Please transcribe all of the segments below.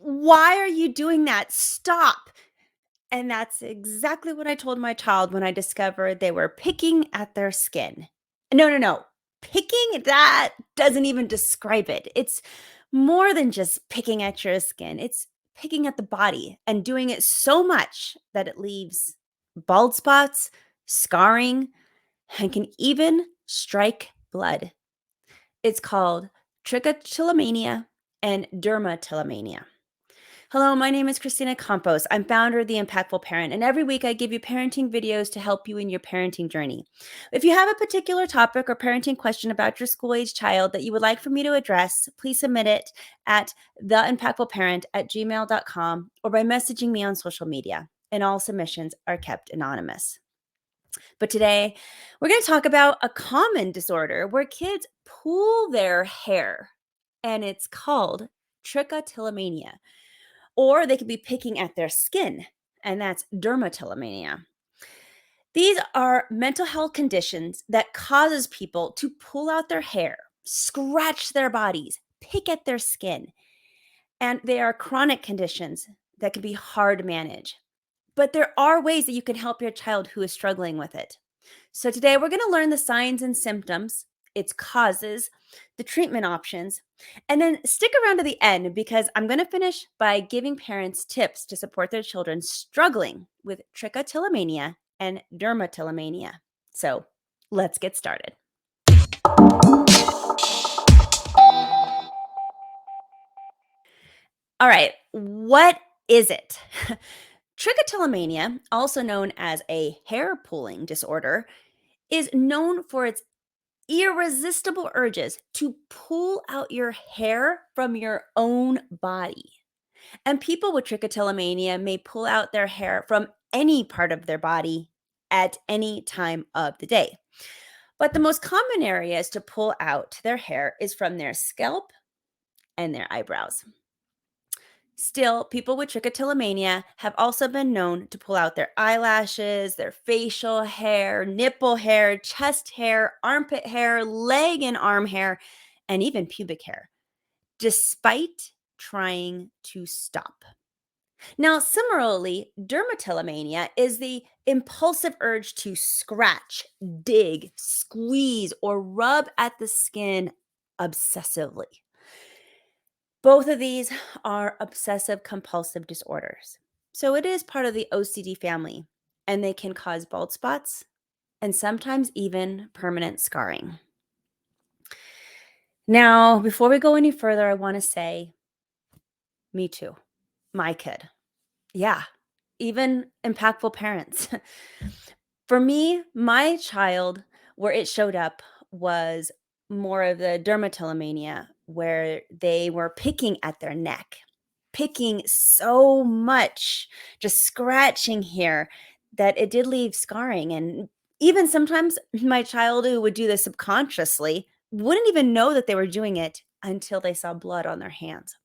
Why are you doing that? Stop. And that's exactly what I told my child when I discovered they were picking at their skin. No, no, no. Picking, that doesn't even describe it. It's more than just picking at your skin, it's picking at the body and doing it so much that it leaves bald spots, scarring, and can even strike blood. It's called Trichotillomania and Dermatillomania. Hello, my name is Christina Campos. I'm founder of The Impactful Parent, and every week I give you parenting videos to help you in your parenting journey. If you have a particular topic or parenting question about your school-age child that you would like for me to address, please submit it at theimpactfulparent@gmail.com or by messaging me on social media, and all submissions are kept anonymous. But today, we're going to talk about a common disorder where kids pull their hair, and it's called trichotillomania. Or they could be picking at their skin, and that's dermatillomania. These are mental health conditions that causes people to pull out their hair, scratch their bodies, pick at their skin. And they are chronic conditions that can be hard to manage. But there are ways that you can help your child who is struggling with it. So today we're going to learn the signs and symptoms, its causes, the treatment options, and then stick around to the end because I'm going to finish by giving parents tips to support their children struggling with trichotillomania and dermatillomania. So let's get started. All right, what is it? Trichotillomania, also known as a hair pulling disorder, is known for its irresistible urges to pull out your hair from your own body. And people with trichotillomania may pull out their hair from any part of their body at any time of the day. But the most common areas to pull out their hair is from their scalp and their eyebrows. Still, people with trichotillomania have also been known to pull out their eyelashes, their facial hair, nipple hair, chest hair, armpit hair, leg and arm hair, and even pubic hair, despite trying to stop. Now, similarly, dermatillomania is the impulsive urge to scratch, dig, squeeze, or rub at the skin obsessively. Both of these are obsessive compulsive disorders. So it is part of the OCD family, and they can cause bald spots and sometimes even permanent scarring. Now, before we go any further, I want to say, me too, my kid. Yeah, even impactful parents. For me, my child, where it showed up was more of the dermatillomania, where they were picking at their neck, picking so much, just scratching here, that it did leave scarring. And even sometimes my child who would do this subconsciously wouldn't even know that they were doing it until they saw blood on their hands.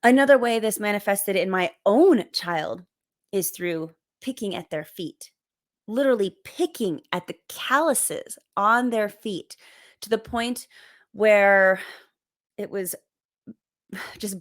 Another way this manifested in my own child is through picking at their feet, literally picking at the calluses on their feet to the point where it was just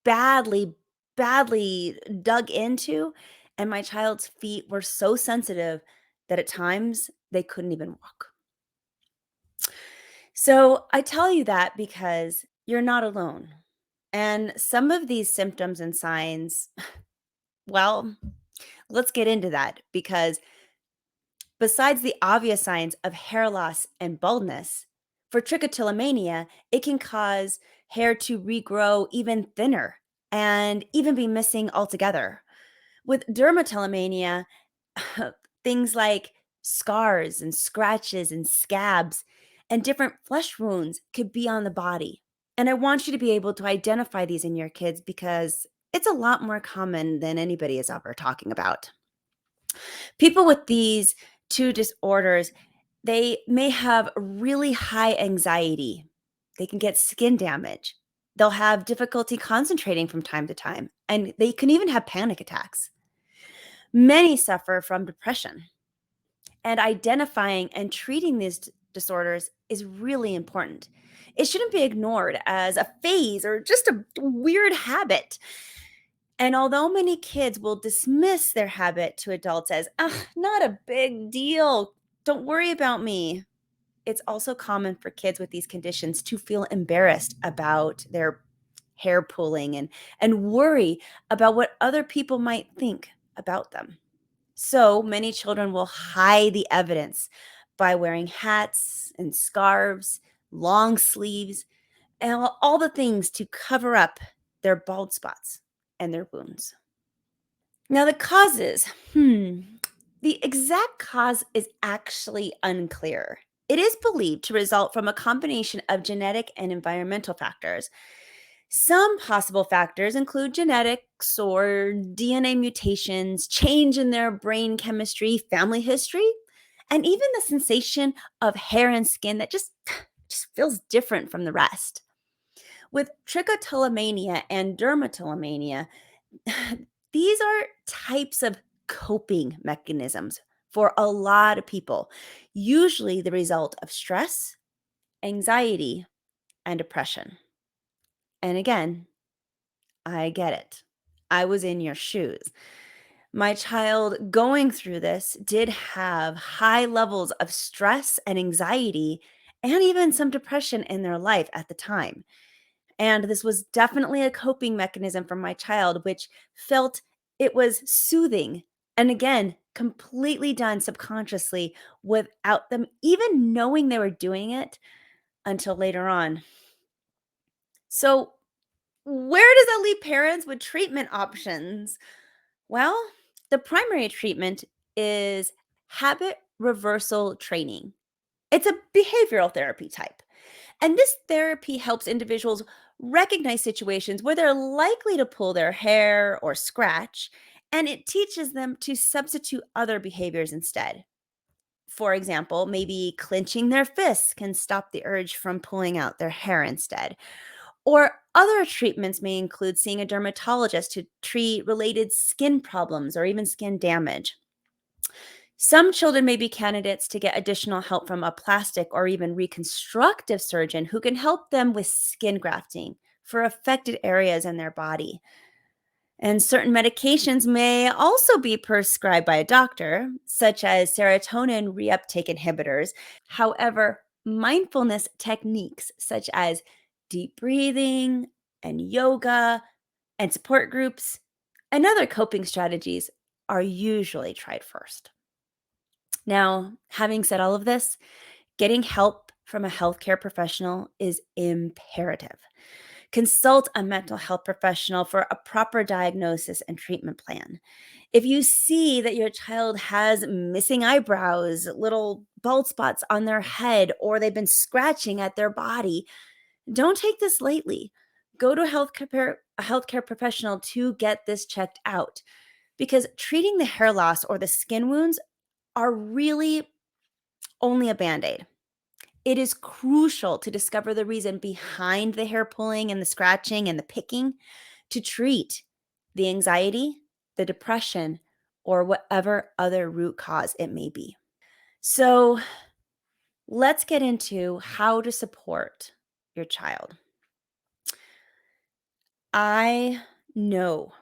badly, badly dug into. And my child's feet were so sensitive that at times they couldn't even walk. So I tell you that because you're not alone. And some of these symptoms and signs, well, let's get into that because besides the obvious signs of hair loss and baldness, for trichotillomania, it can cause hair to regrow even thinner and even be missing altogether. With dermatillomania, things like scars and scratches and scabs and different flesh wounds could be on the body. And I want you to be able to identify these in your kids because it's a lot more common than anybody is ever talking about. People with these two disorders, they may have really high anxiety. They can get skin damage. They'll have difficulty concentrating from time to time, and they can even have panic attacks. Many suffer from depression, and identifying and treating these disorders is really important. It shouldn't be ignored as a phase or just a weird habit. And although many kids will dismiss their habit to adults as, not a big deal, don't worry about me, it's also common for kids with these conditions to feel embarrassed about their hair pulling and worry about what other people might think about them. So many children will hide the evidence by wearing hats and scarves, long sleeves, and all the things to cover up their bald spots and their wounds. Now, the causes, the exact cause is actually unclear. It is believed to result from a combination of genetic and environmental factors. Some possible factors include genetics or DNA mutations, change in their brain chemistry, family history, and even the sensation of hair and skin that just feels different from the rest. With trichotillomania and dermatillomania, these are types of coping mechanisms for a lot of people, usually the result of stress, anxiety, and depression. And again, I get it. I was in your shoes. My child going through this did have high levels of stress and anxiety and even some depression in their life at the time. And this was definitely a coping mechanism for my child, which felt it was soothing. And again, completely done subconsciously without them even knowing they were doing it until later on. So, where does that leave parents with treatment options? Well, the primary treatment is habit reversal training. It's a behavioral therapy type. And this therapy helps individuals recognize situations where they're likely to pull their hair or scratch, and it teaches them to substitute other behaviors instead. For example, maybe clenching their fists can stop the urge from pulling out their hair instead. Or other treatments may include seeing a dermatologist to treat related skin problems or even skin damage. Some children may be candidates to get additional help from a plastic or even reconstructive surgeon who can help them with skin grafting for affected areas in their body. And certain medications may also be prescribed by a doctor, such as serotonin reuptake inhibitors. However, mindfulness techniques such as deep breathing and yoga and support groups and other coping strategies are usually tried first. Now, having said all of this, getting help from a healthcare professional is imperative. Consult a mental health professional for a proper diagnosis and treatment plan. If you see that your child has missing eyebrows, little bald spots on their head, or they've been scratching at their body, don't take this lightly. Go to a healthcare professional to get this checked out because treating the hair loss or the skin wounds are really only a band aid. It is crucial to discover the reason behind the hair pulling and the scratching and the picking to treat the anxiety, the depression, or whatever other root cause it may be. So, let's get into how to support your child. I know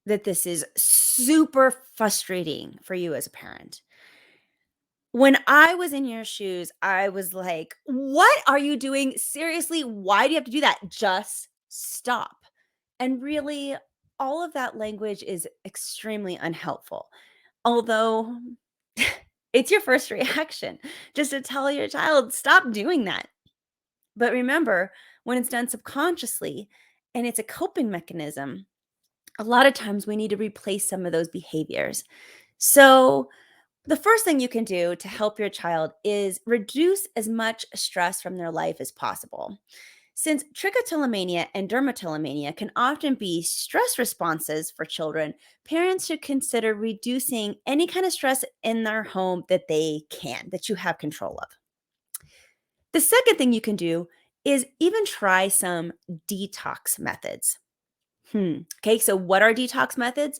that this is super frustrating for you as a parent. When I was in your shoes, I was like, "What are you doing? Seriously, why do you have to do that? Just stop." And really, all of that language is extremely unhelpful. Although it's your first reaction just to tell your child, "Stop doing that." But remember, when it's done subconsciously and it's a coping mechanism, a lot of times we need to replace some of those behaviors. So, the first thing you can do to help your child is reduce as much stress from their life as possible. Since trichotillomania and dermatillomania can often be stress responses for children, parents should consider reducing any kind of stress in their home that they can, that you have control of. The second thing you can do is even try some detox methods. Okay, so what are detox methods?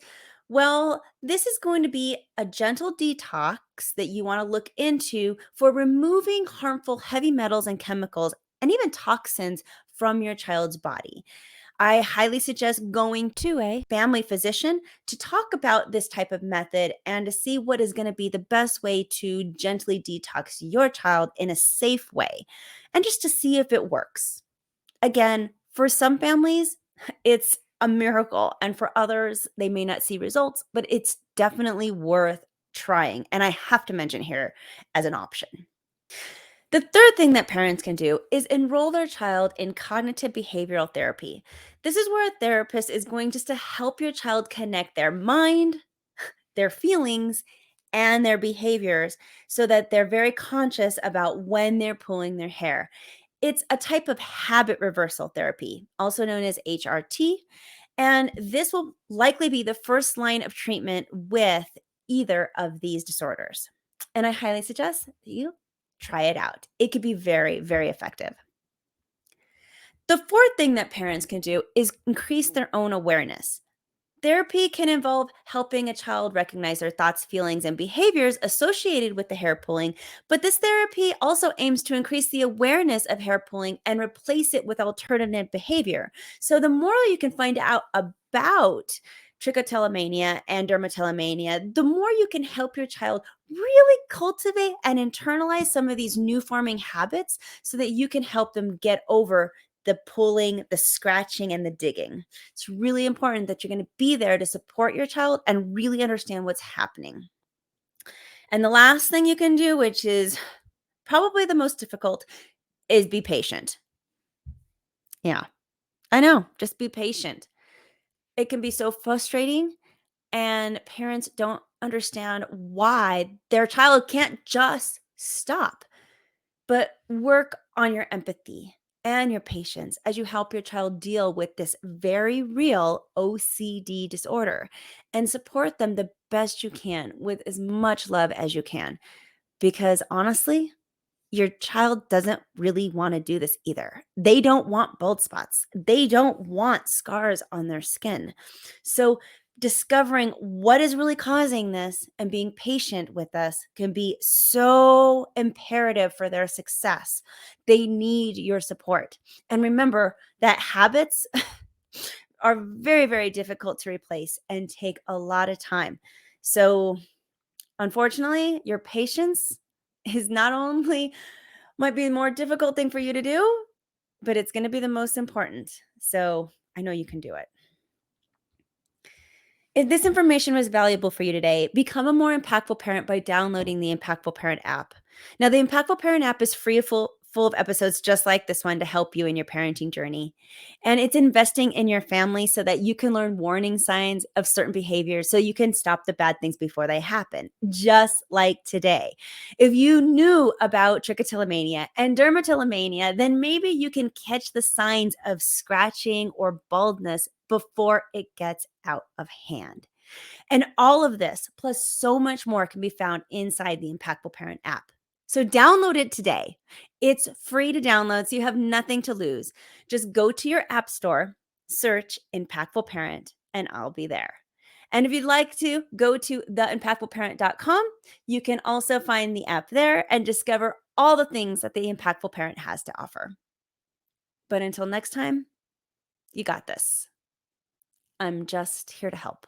Well, this is going to be a gentle detox that you want to look into for removing harmful heavy metals and chemicals and even toxins from your child's body. I highly suggest going to a family physician to talk about this type of method and to see what is going to be the best way to gently detox your child in a safe way and just to see if it works. Again, for some families, it's a miracle, and for others, they may not see results, but it's definitely worth trying. And I have to mention here as an option. The third thing that parents can do is enroll their child in cognitive behavioral therapy. This is where a therapist is going just to help your child connect their mind, their feelings, and their behaviors so that they're very conscious about when they're pulling their hair. It's a type of habit reversal therapy, also known as HRT, and this will likely be the first line of treatment with either of these disorders. And I highly suggest that you try it out. It could be very, very effective. The fourth thing that parents can do is increase their own awareness. Therapy can involve helping a child recognize their thoughts, feelings, and behaviors associated with the hair pulling, but this therapy also aims to increase the awareness of hair pulling and replace it with alternative behavior. So, the more you can find out about trichotillomania and dermatillomania, the more you can help your child really cultivate and internalize some of these new forming habits so that you can help them get over the pulling, the scratching, and the digging. It's really important that you're going to be there to support your child and really understand what's happening. And the last thing you can do, which is probably the most difficult, is be patient. Yeah, I know. Just be patient. It can be so frustrating, and parents don't understand why their child can't just stop. But work on your empathy and your patience as you help your child deal with this very real OCD disorder and support them the best you can with as much love as you can. Because honestly, your child doesn't really want to do this either. They don't want bald spots. They don't want scars on their skin. So, discovering what is really causing this and being patient with us can be so imperative for their success. They need your support. And remember that habits are very, very difficult to replace and take a lot of time. So, unfortunately, your patience is not only might be a more difficult thing for you to do, but it's going to be the most important. So I know you can do it. If this information was valuable for you today, become a more impactful parent by downloading the Impactful Parent app. Now, the Impactful Parent app is free, full of episodes just like this one to help you in your parenting journey. And it's investing in your family so that you can learn warning signs of certain behaviors so you can stop the bad things before they happen, just like today. If you knew about trichotillomania and dermatillomania, then maybe you can catch the signs of scratching or baldness before it gets out of hand. And all of this, plus so much more, can be found inside the Impactful Parent app. So download it today. It's free to download, so you have nothing to lose. Just go to your app store, search Impactful Parent, and I'll be there. And if you'd like to go to theimpactfulparent.com, you can also find the app there and discover all the things that the Impactful Parent has to offer. But until next time, you got this. I'm just here to help.